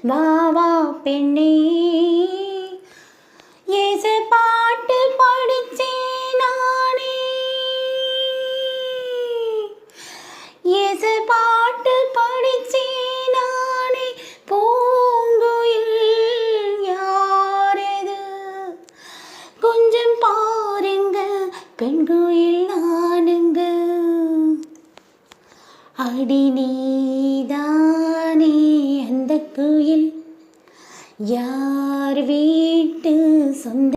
வா வா பெண்ணே. ஏசு பாட்டு படிச்சேன் நானே, ஏசு பாட்டு படிச்சேன் நானே. பூங்குயில் யாரது கொஞ்சம் பாருங்க, பெண்குயில் நானுங்க. அடி நீதானே அந்த குயில், யார் வீட்டு சொந்த